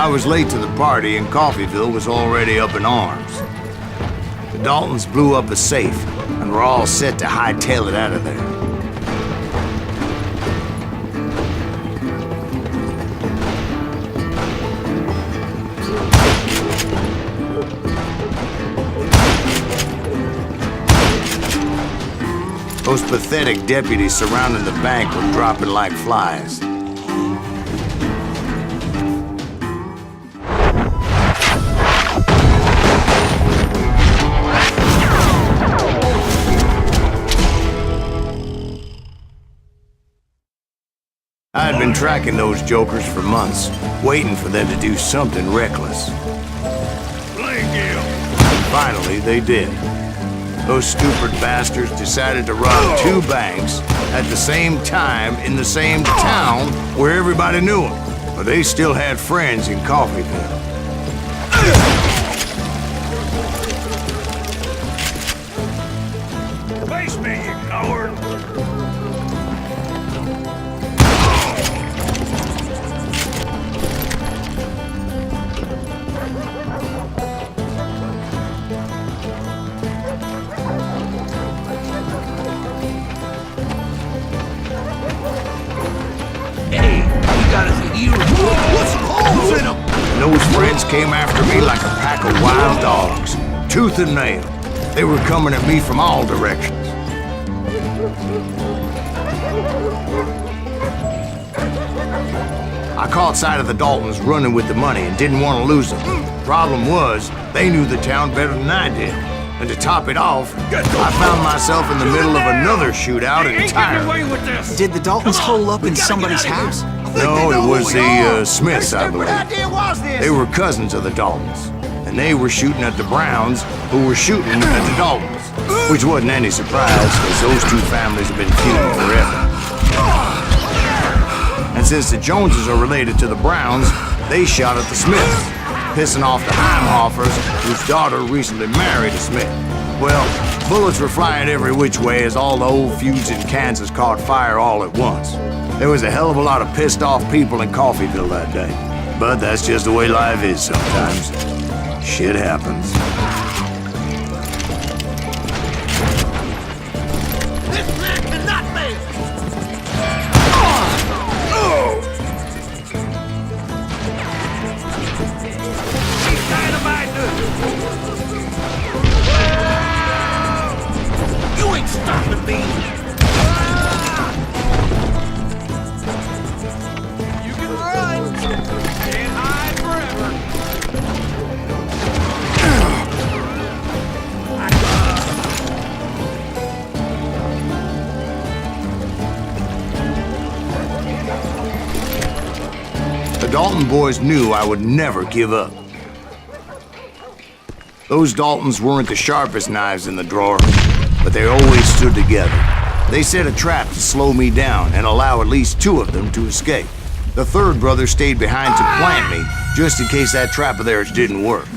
I was late to the party and Coffeyville was already up in arms. The Daltons blew up a safe and were all set to hightail it out of there. Those pathetic deputies surrounding the bank were dropping like flies. I had been tracking those jokers for months, waiting for them to do something reckless. Finally, they did. Those stupid bastards decided to rob 2 banks at the same time in the same town where everybody knew them. But they still had friends in Coffeyville. Face me, you coward! Those friends came after me like a pack of wild dogs, tooth and nail. They were coming at me from all directions. I caught sight of the Daltons running with the money and didn't want to lose them. Problem was, they knew the town better than I did. And to top it off, I found myself in the middle of another shootout entirely. Did the Daltons hole up in somebody's house? No, it was the Smiths, I believe. They were cousins of the Daltons, and they were shooting at the Browns, who were shooting at the Daltons, which wasn't any surprise, because those 2 families have been feuding forever. And since the Joneses are related to the Browns, they shot at the Smiths, pissing off the Heimhoffers, whose daughter recently married a Smith. Well, bullets were flying every which way as all the old feuds in Kansas caught fire all at once. There was a hell of a lot of pissed off people in Coffeyville that day. But that's just the way life is sometimes. Shit happens. This man cannot fail! He's dynamite! You ain't stopping me! The Dalton boys knew I would never give up. Those Daltons weren't the sharpest knives in the drawer, but they always stood together. They set a trap to slow me down and allow at least 2 of them to escape. The 3rd brother stayed behind to plant me, just in case that trap of theirs didn't work.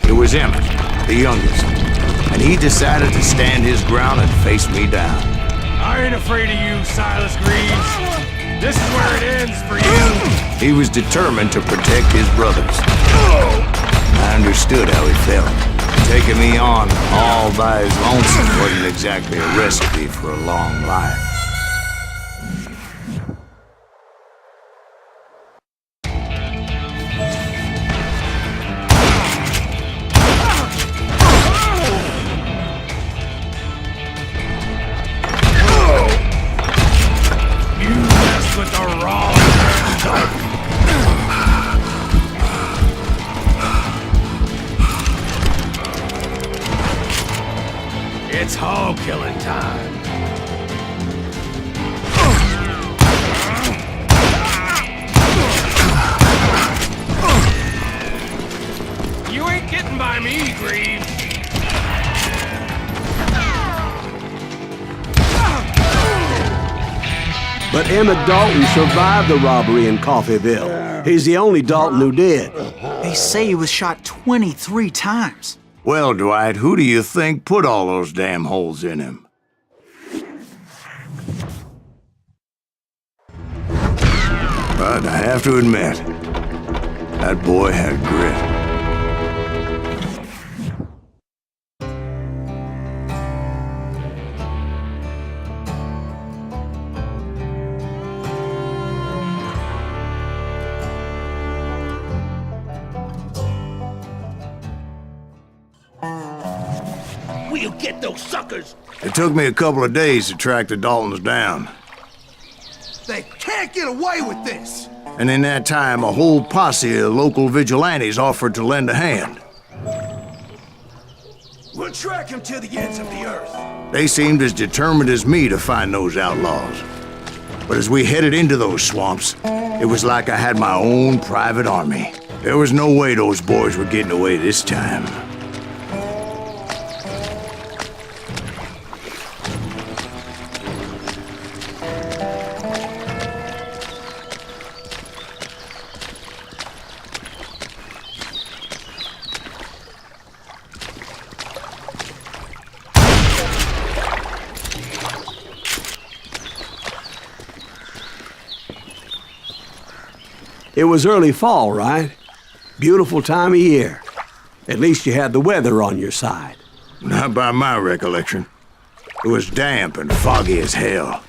It was Emmett, the youngest, and he decided to stand his ground and face me down. I ain't afraid of you, Silas Greaves. This is where it ends for you. He was determined to protect his brothers. I understood how he felt. Taking me on all by his lonesome wasn't exactly a recipe for a long life. It's hog killing time. You ain't getting by me, Greaves. But Emmett Dalton survived the robbery in Coffeyville. He's the only Dalton who did. They say he was shot 23 times. Well, Dwight, who do you think put all those damn holes in him? But I have to admit, that boy had grit. We'll get those suckers! It took me a couple of days to track the Daltons down. They can't get away with this! And in that time, a whole posse of local vigilantes offered to lend a hand. We'll track him to the ends of the earth. They seemed as determined as me to find those outlaws. But as we headed into those swamps, it was like I had my own private army. There was no way those boys were getting away this time. It was early fall, right? Beautiful time of year. At least you had the weather on your side. Not by my recollection. It was damp and foggy as hell.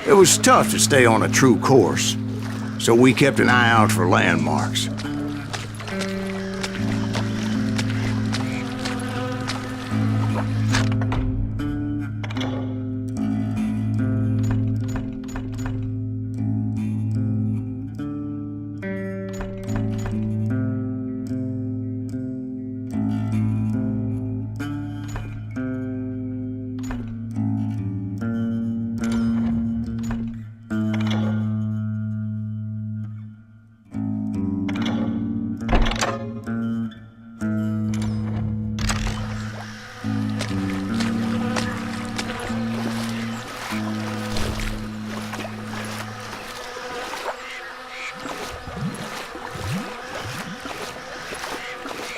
It was tough to stay on a true course, so we kept an eye out for landmarks.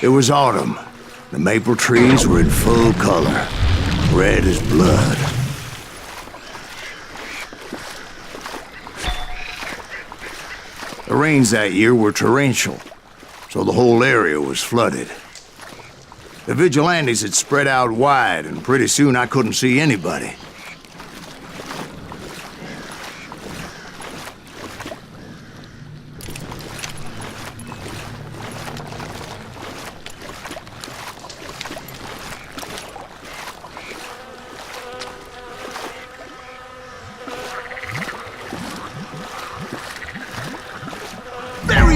It was autumn. The maple trees were in full color, red as blood. The rains that year were torrential, so the whole area was flooded. The vigilantes had spread out wide, and pretty soon I couldn't see anybody.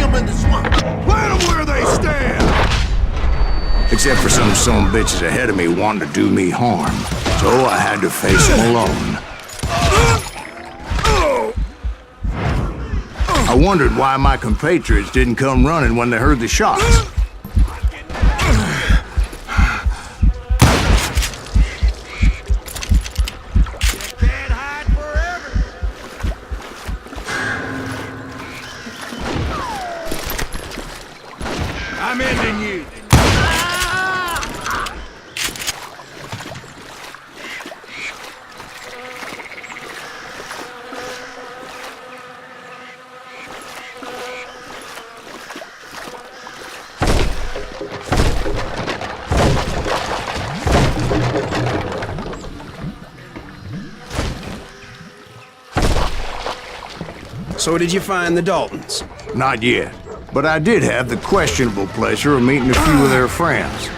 In the swamp. Plant them where they stand! Except for some bitches ahead of me wanting to do me harm. So I had to face them alone. I wondered why my compatriots didn't come running when they heard the shots. I'm ending you. So did you find the Daltons? Not yet. But I did have the questionable pleasure of meeting a few of their friends.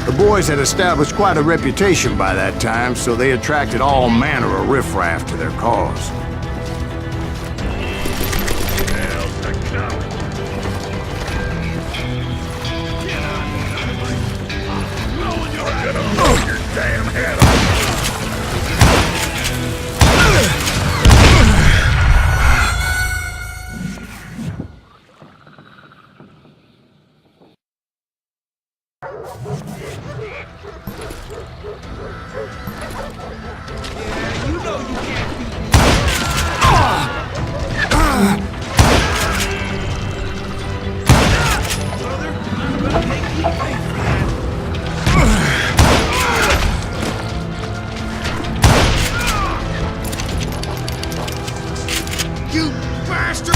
The boys had established quite a reputation by that time, so they attracted all manner of riffraff to their cause. You bastard!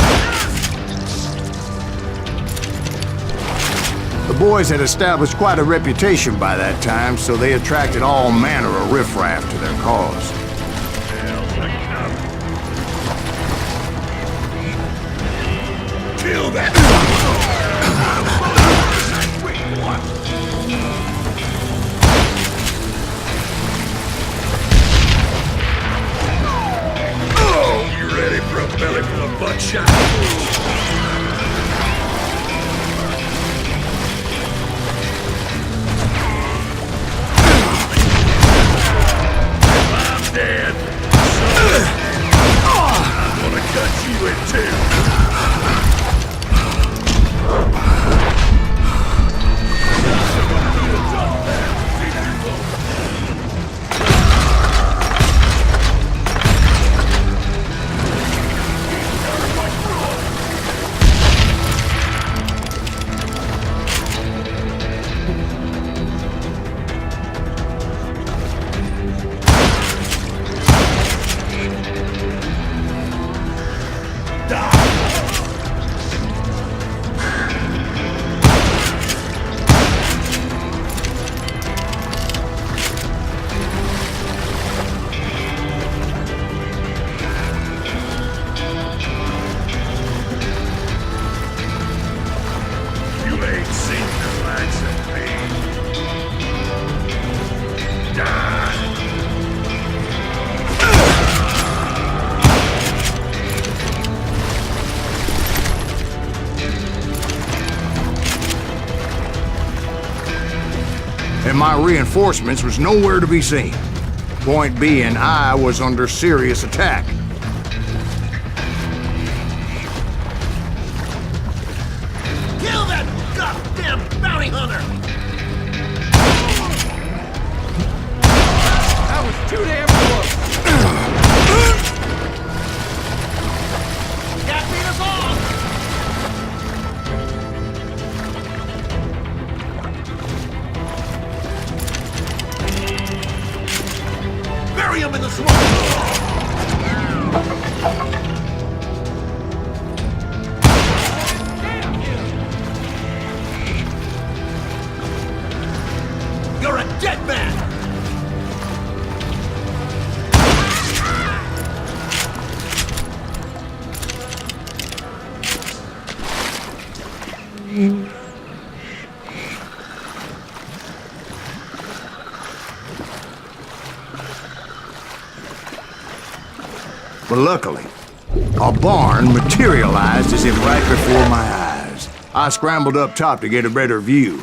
The boys had established quite a reputation by that time, so they attracted all manner of riffraff to their cause. Kill that! Oh, you ready for a belly full of buckshot? Dead. I'm gonna cut you in two. And my reinforcements was nowhere to be seen. Point being, I was under serious attack. Kill that goddamn bounty hunter! That was too damn close. Can't beat us all! Bury him in the swamp! You're a dead man! But luckily, a barn materialized as if right before my eyes. I scrambled up top to get a better view.